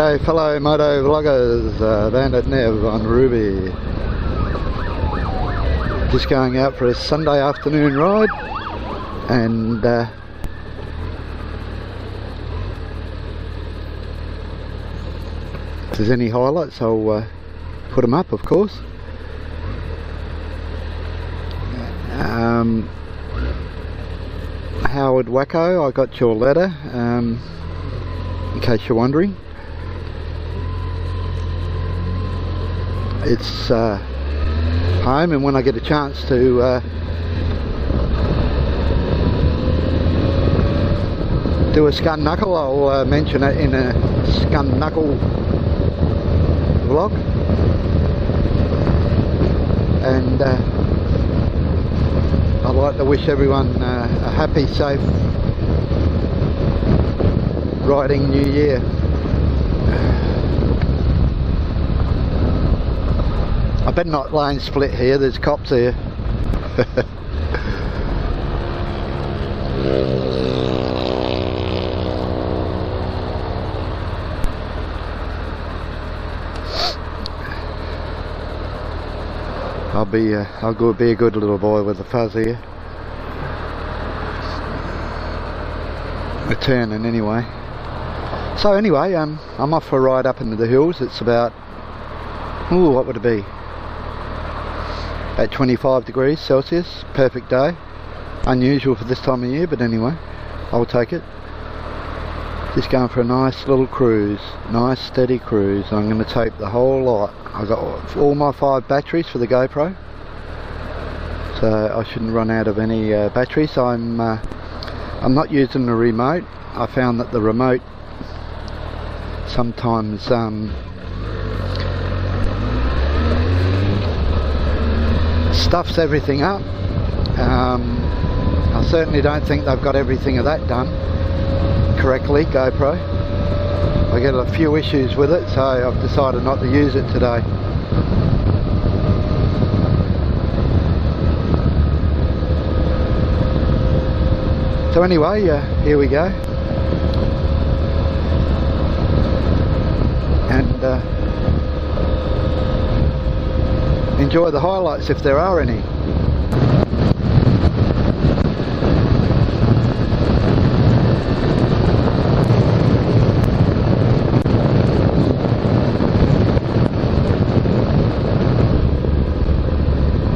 G'day fellow moto vloggers, Bandit Nev on Ruby. Just going out for a Sunday afternoon ride, and if there's any highlights I'll put them up, of course. Howard Wacko, I got your letter, in case you're wondering. It's home, and when I get a chance to do a scun knuckle, I'll mention it in a scun knuckle vlog. And I'd like to wish everyone a happy, safe riding new year. I better not lane split here, there's cops here. I'll be a good little boy with the fuzz here. Returning anyway. So anyway, I'm off for a ride up into the hills. It's about, ooh, what would it be? At 25 degrees Celsius, perfect day. Unusual for this time of year, but anyway, I'll take it. Just going for a nice little cruise, nice steady cruise. I'm going to tape the whole lot. I've got all my 5 batteries for the GoPro, so I shouldn't run out of any batteries. I'm not using the remote. I found that the remote sometimes stuffs everything up. I certainly don't think they've got everything of that done correctly, GoPro. I get a few issues with it, so I've decided not to use it today. So anyway, here we go. And enjoy the highlights if there are any.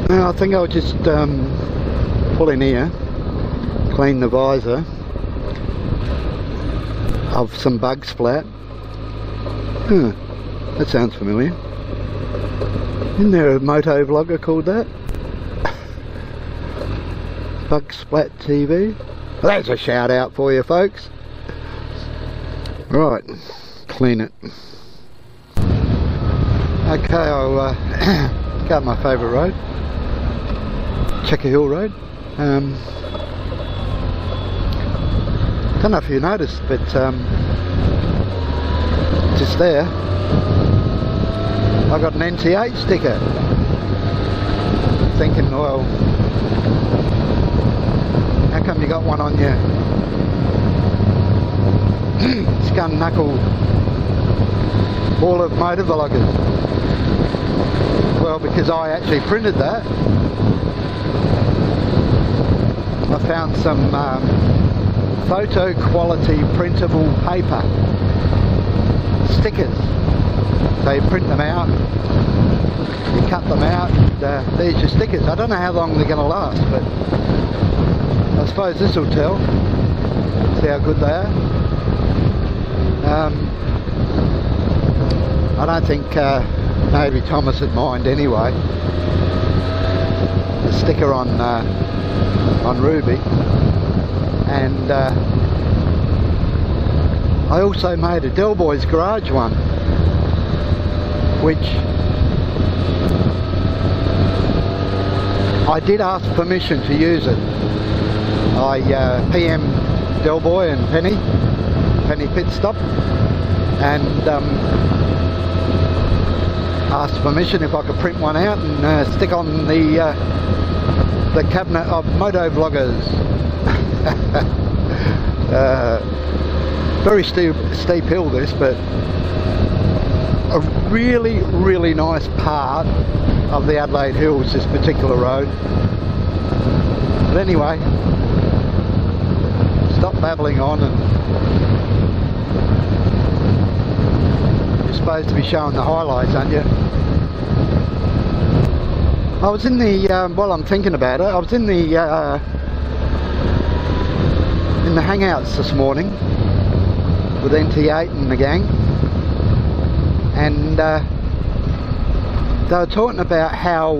Now I think I'll just pull in here, clean the visor of some bug splat. That sounds familiar. Isn't there a moto vlogger called that? Bug Splat TV. Well, that's a shout out for you folks. Right, clean it. Okay, I'll go up my favourite road, Checker Hill Road. Don't know if you noticed, but just there I got an NT8 sticker. Thinking, well, how come you got one on your scun knuckle Ball of Motovloggers? Well, because I actually printed that. I found some photo quality printable paper stickers. So you print them out, you cut them out, and there's your stickers. I don't know how long they're going to last, but I suppose this will tell. See how good they are. I don't think maybe Thomas would mind anyway. The sticker on Ruby. And I also made a Del Boys Garage one, which I did ask permission to use it. I PM Del Boy and Penny Pit Stop, and asked permission if I could print one out and stick on the cabinet of Motovloggers. Very steep hill this, but a really, really nice part of the Adelaide Hills, this particular road. But anyway, stop babbling on, and you're supposed to be showing the highlights, aren't you? I was in the, while I'm thinking about it, I was in the hangouts this morning with NT8 and the gang, and they were talking about how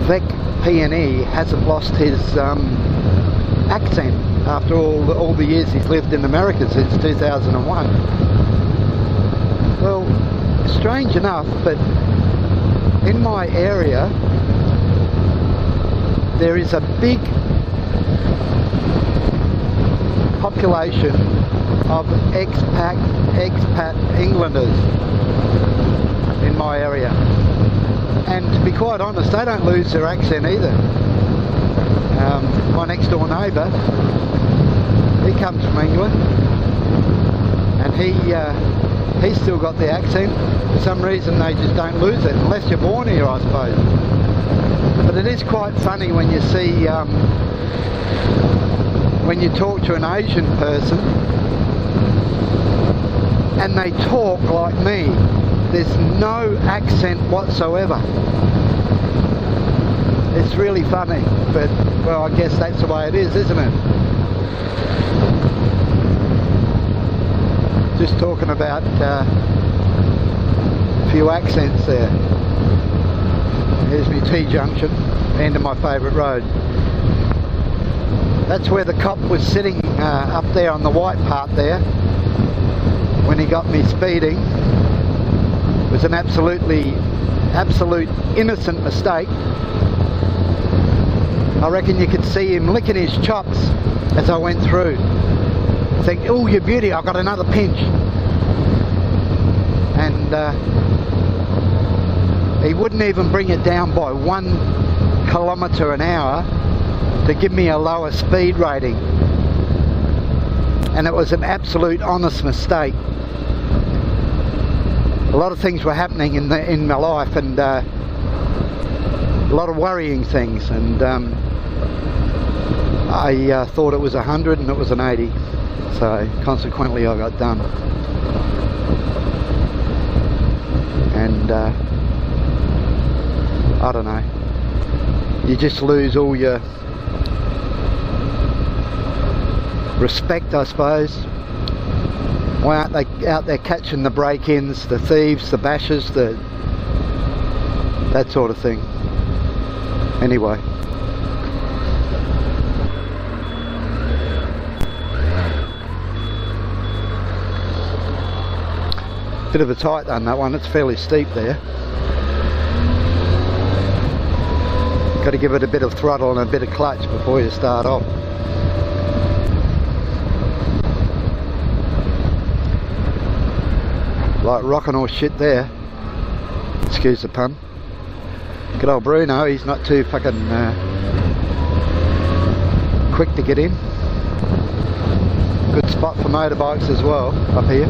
Vec P&E hasn't lost his accent after all the years he's lived in America, since 2001. Well, strange enough, but in my area there is a big population of expat Englanders in my area, and to be quite honest, they don't lose their accent either. My next door neighbour, he comes from England, and he's still got the accent. For some reason they just don't lose it, unless you're born here, I suppose. But it is quite funny when you see, when you talk to an Asian person and they talk like me. There's no accent whatsoever. It's really funny, but well, I guess that's the way it is, isn't it? Just talking about a few accents there. Here's my T-junction, end of my favourite road. That's where the cop was sitting up there on the white part there when he got me speeding. It was an absolute innocent mistake. I reckon you could see him licking his chops as I went through. Think, oh, you beauty, I've got another pinch. And he wouldn't even bring it down by 1 kilometre an hour to give me a lower speed rating. And it was an absolute honest mistake. A lot of things were happening in my life, and a lot of worrying things, and I thought it was 100 and it was an 80, so consequently I got done. And I don't know, you just lose all your respect, I suppose. Why aren't they out there catching the break-ins, the thieves, the bashers, that sort of thing? Anyway. Bit of a tight one, that one. It's fairly steep there. Got to give it a bit of throttle and a bit of clutch before you start off. Like rocking or shit there. Excuse the pun. Good old Bruno, he's not too fucking quick to get in. Good spot for motorbikes as well, up here.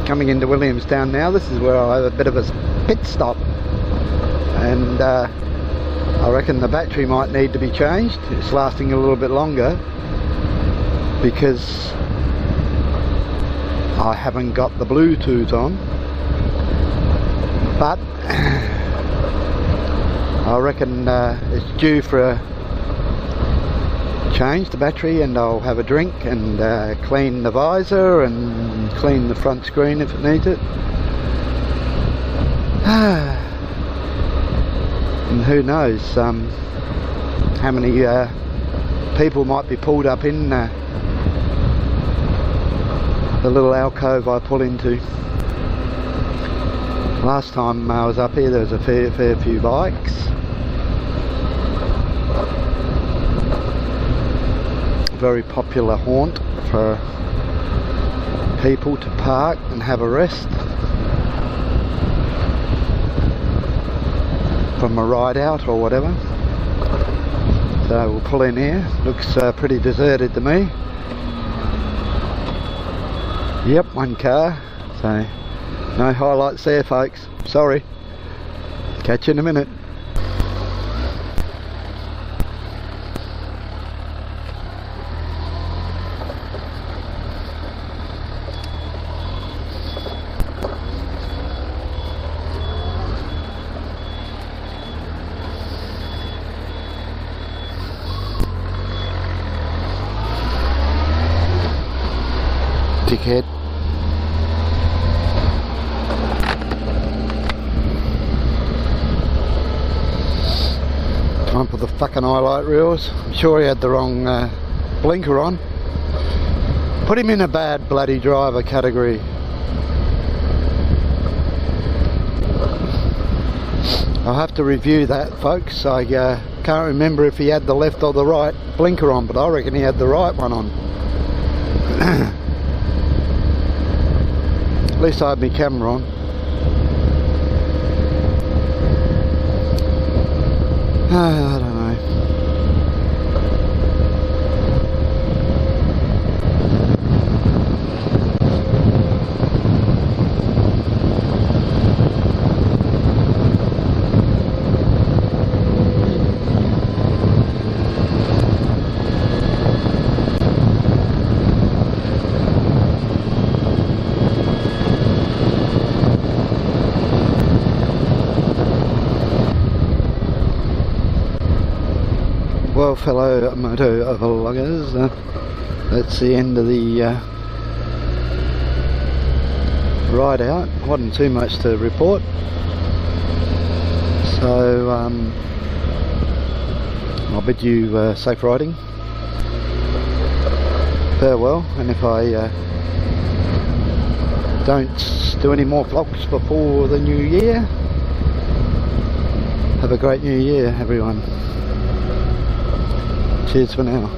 Coming into Williamstown now. This is where I'll have a bit of a pit stop, and I reckon the battery might need to be changed. It's lasting a little bit longer because I haven't got the Bluetooth on, but I reckon it's due for a change, the battery, and I'll have a drink and clean the visor and clean the front screen if it needs it. And who knows how many people might be pulled up in the little alcove I pull into. Last time I was up here there was a fair few bikes. Very popular haunt for people to park and have a rest from a ride out or whatever. So we'll pull in here. Looks pretty deserted to me. Yep, one car. So no highlights there, folks. Sorry. Catch you in a minute. Dickhead. Time for the fucking highlight reels. I'm sure he had the wrong blinker on. Put him in a bad bloody driver category. I'll have to review that, folks. I can't remember if he had the left or the right blinker on, but I reckon he had the right one on. At least I had my camera on. I don't know. Well, fellow motovloggers, that's the end of the ride out. Wasn't too much to report, so I'll bid you safe riding, farewell, and if I don't do any more vlogs before the new year, have a great new year, everyone. Cheers for now.